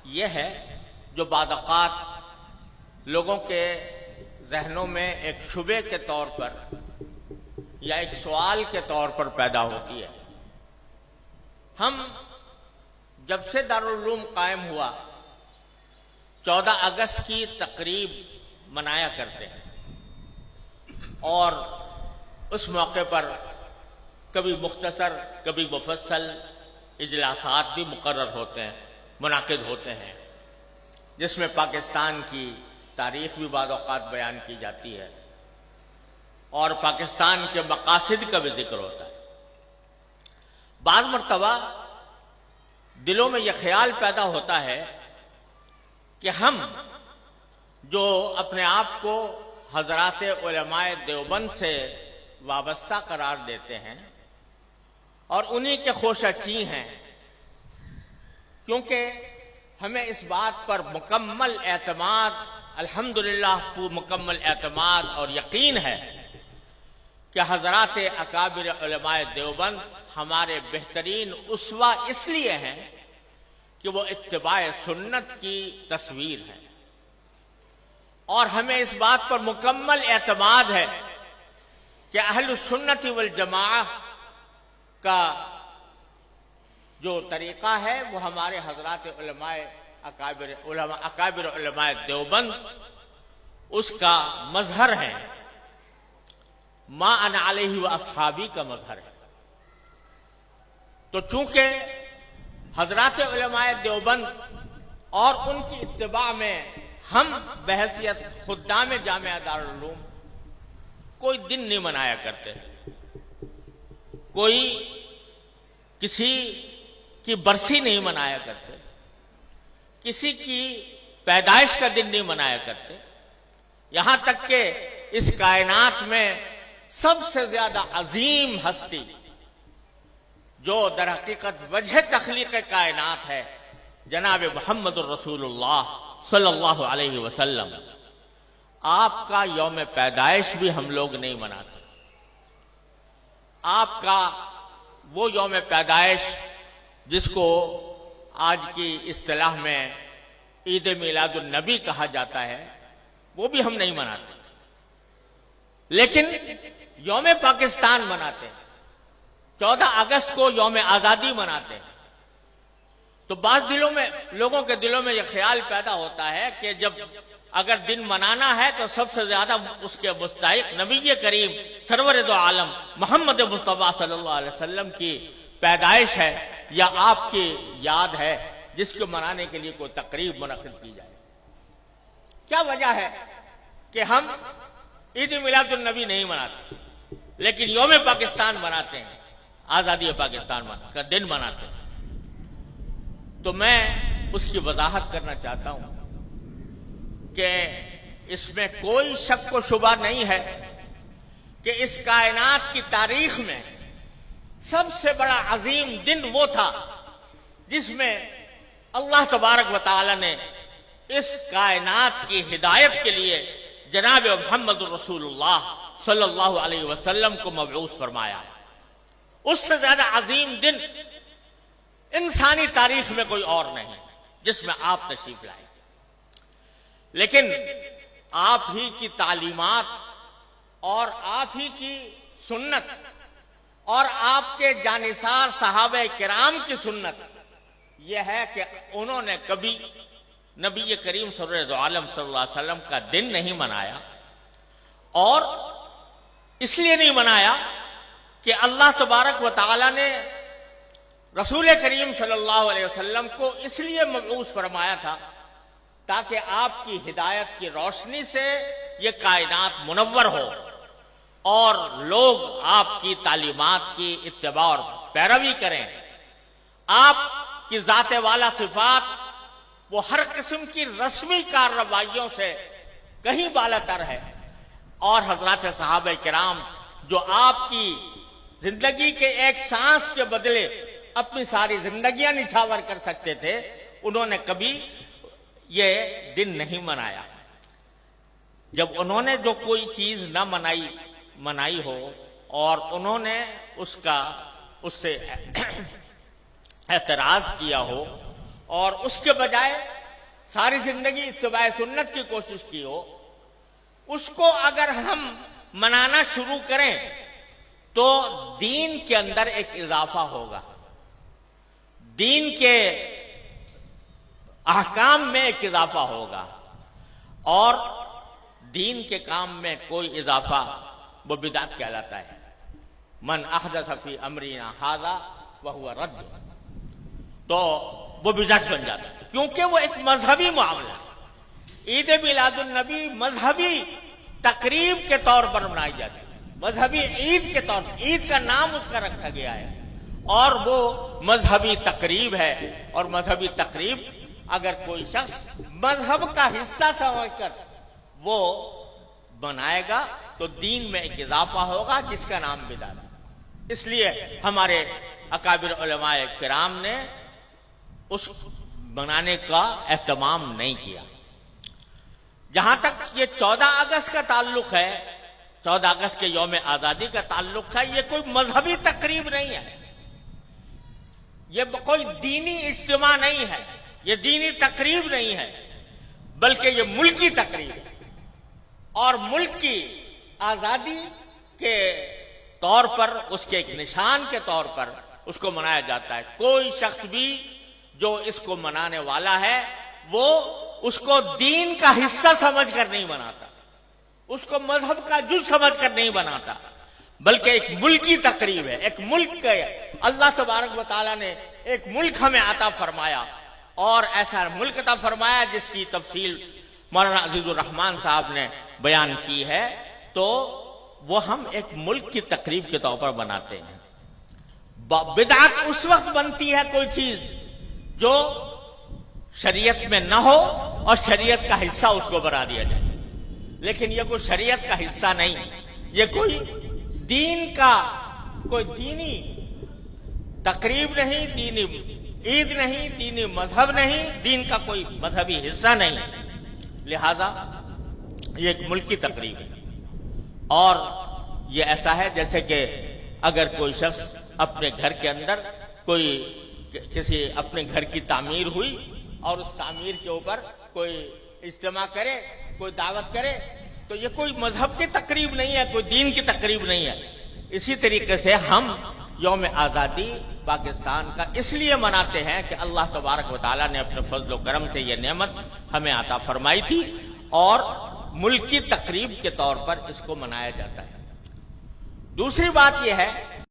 یہ ہے جو بعض اوقات لوگوں کے ذہنوں میں ایک شبے کے طور پر یا ایک سوال کے طور پر پیدا ہوتی ہے۔ ہم جب سے دارالعلوم قائم ہوا 14 اگست کی تقریب منایا کرتے ہیں، اور اس موقع پر کبھی مختصر کبھی مفصل اجلاسات بھی مقرر ہوتے ہیں، منعقد ہوتے ہیں، جس میں پاکستان کی تاریخ بھی بعض اوقات بیان کی جاتی ہے اور پاکستان کے مقاصد کا بھی ذکر ہوتا ہے۔ بعض مرتبہ دلوں میں یہ خیال پیدا ہوتا ہے کہ ہم جو اپنے آپ کو حضرات علماء دیوبند سے وابستہ قرار دیتے ہیں اور انہی کے خوشہ چی ہیں، کیونکہ ہمیں اس بات پر مکمل اعتماد، الحمدللہ مکمل اعتماد اور یقین ہے کہ حضرات اکابر علماء دیوبند ہمارے بہترین اسوہ اس لیے ہیں کہ وہ اتباع سنت کی تصویر ہے، اور ہمیں اس بات پر مکمل اعتماد ہے کہ اہل السنت والجماعہ کا جو طریقہ ہے وہ ہمارے حضرات اکابر علماء دیوبند اس کا مظہر ہے، ما انا علیہ و اصحابی کا مظہر ہے۔ تو چونکہ حضرات علماء دیوبند اور ان کی اتباع میں ہم بحیثیت خدام جامعہ دارالعلوم کوئی دن نہیں منایا کرتے، کوئی کسی کی برسی نہیں منایا کرتے، کسی کی پیدائش کا دن نہیں منایا کرتے، یہاں تک کہ اس کائنات میں سب سے زیادہ عظیم ہستی جو در حقیقت وجہ تخلیق کائنات ہے، جناب محمد الرسول اللہ صلی اللہ علیہ وسلم، آپ کا یوم پیدائش بھی ہم لوگ نہیں مناتے۔ آپ کا وہ یوم پیدائش جس کو آج کی اصطلاح میں عید میلاد النبی کہا جاتا ہے، وہ بھی ہم نہیں مناتے، لیکن یوم پاکستان مناتے ہیں، 14 اگست کو یوم آزادی مناتے ہیں۔ تو بعض لوگوں کے دلوں میں یہ خیال پیدا ہوتا ہے کہ جب اگر دن منانا ہے تو سب سے زیادہ اس کے مستحق نبی کریم سرور دو عالم محمد مصطفیٰ صلی اللہ علیہ وسلم کی پیدائش ہے یا آپ کی یاد ہے، جس کو منانے کے لیے کوئی تقریب منعقد کی جائے۔ کیا وجہ ہے کہ ہم عید میلاد النبی نہیں مناتے لیکن یوم پاکستان مناتے ہیں، آزادی پاکستان کا دن مناتے ہیں؟ تو میں اس کی وضاحت کرنا چاہتا ہوں کہ اس میں کوئی شک و شبہ نہیں ہے کہ اس کائنات کی تاریخ میں سب سے بڑا عظیم دن وہ تھا جس میں اللہ تبارک و تعالی نے اس کائنات کی ہدایت کے لیے جناب محمد الرسول اللہ صلی اللہ علیہ وسلم کو مبعوث فرمایا۔ اس سے زیادہ عظیم دن انسانی تاریخ میں کوئی اور نہیں جس میں آپ تشریف لائے، لیکن آپ ہی کی تعلیمات اور آپ ہی کی سنت اور آپ کے جانثار صحابہ کرام کی سنت یہ ہے کہ انہوں نے کبھی نبی کریم سرور عالم صلی اللہ علیہ وسلم کا دن نہیں منایا، اور اس لیے نہیں منایا کہ اللہ تبارک و تعالی نے رسول کریم صلی اللہ علیہ وسلم کو اس لیے مبعوث فرمایا تھا تاکہ آپ کی ہدایت کی روشنی سے یہ کائنات منور ہو اور لوگ آپ کی تعلیمات کی اتباع اور پیروی کریں۔ آپ کی ذات والا صفات وہ ہر قسم کی رسمی کارروائیوں سے کہیں بالا تر ہے، اور حضرات صحابہ کرام جو آپ کی زندگی کے ایک سانس کے بدلے اپنی ساری زندگیاں نچھاور کر سکتے تھے، انہوں نے کبھی یہ دن نہیں منایا۔ جب انہوں نے جو کوئی چیز نہ منائی ہو اور انہوں نے اس سے اعتراض کیا ہو اور اس کے بجائے ساری زندگی اتباع سنت کی کوشش کی ہو، اس کو اگر ہم منانا شروع کریں تو دین کے اندر ایک اضافہ ہوگا، دین کے احکام میں ایک اضافہ ہوگا، اور دین کے کام میں کوئی اضافہ وہ بدعت کہلاتا ہے۔ من احدث فی امرنا ھذا فہو رد، تو وہ بدعت بن جاتا ہے، کیونکہ وہ ایک مذہبی معاملہ ہے۔ عید میلاد النبی مذہبی تقریب کے طور پر منائی جاتی ہے، مذہبی عید کے طور پر، عید کا نام اس کا رکھا گیا ہے، اور وہ مذہبی تقریب ہے۔ اور مذہبی تقریب اگر کوئی شخص مذہب کا حصہ سمجھ کر وہ بنائے گا تو دین میں ایک اضافہ ہوگا جس کا نام بدعت ہے۔ اس لیے ہمارے اکابر علماء کرام نے اس بنانے کا اہتمام نہیں کیا۔ جہاں تک یہ 14 اگست کا تعلق ہے، 14 اگست کے یوم آزادی کا تعلق ہے، یہ کوئی مذہبی تقریب نہیں ہے، یہ کوئی دینی اجتماع نہیں ہے، یہ دینی تقریب نہیں ہے، بلکہ یہ ملکی تقریب ہے، اور ملک کی آزادی کے طور پر، اس کے ایک نشان کے طور پر اس کو منایا جاتا ہے۔ کوئی شخص بھی جو اس کو منانے والا ہے وہ اس کو دین کا حصہ سمجھ کر نہیں مناتا، اس کو مذہب کا جز سمجھ کر نہیں بناتا، بلکہ ایک ملکی تقریب ہے، ایک ملک کا اللہ تبارک و تعالیٰ نے ایک ملک ہمیں عطا فرمایا، اور ایسا ملک عطا فرمایا جس کی تفصیل مولانا عزیز الرحمان صاحب نے بیان کی ہے، تو وہ ہم ایک ملک کی تقریب کے طور پر بناتے ہیں۔ بدعت اس وقت بنتی ہے کوئی چیز جو شریعت میں نہ ہو اور شریعت کا حصہ اس کو بنا دیا جائے، لیکن یہ کوئی شریعت کا حصہ نہیں، یہ کوئی دین کا کوئی دینی تقریب نہیں، دینی عید نہیں، دینی مذہب نہیں، دین کا کوئی مذہبی حصہ نہیں، لہذا یہ ایک ملکی تقریب ہے۔ اور یہ ایسا ہے جیسے کہ اگر کوئی شخص اپنے گھر کے اندر کوئی کسی اپنے گھر کی تعمیر ہوئی اور اس تعمیر کے اوپر کوئی اجتماع کرے، کوئی دعوت کرے، تو یہ کوئی مذہب کی تقریب نہیں ہے، کوئی دین کی تقریب نہیں ہے۔ اسی طریقے سے ہم یوم آزادی پاکستان کا اس لیے مناتے ہیں کہ اللہ تبارک و تعالیٰ نے اپنے فضل و کرم سے یہ نعمت ہمیں عطا فرمائی تھی، اور ملکی تقریب کے طور پر اس کو منایا جاتا ہے۔ دوسری بات یہ ہے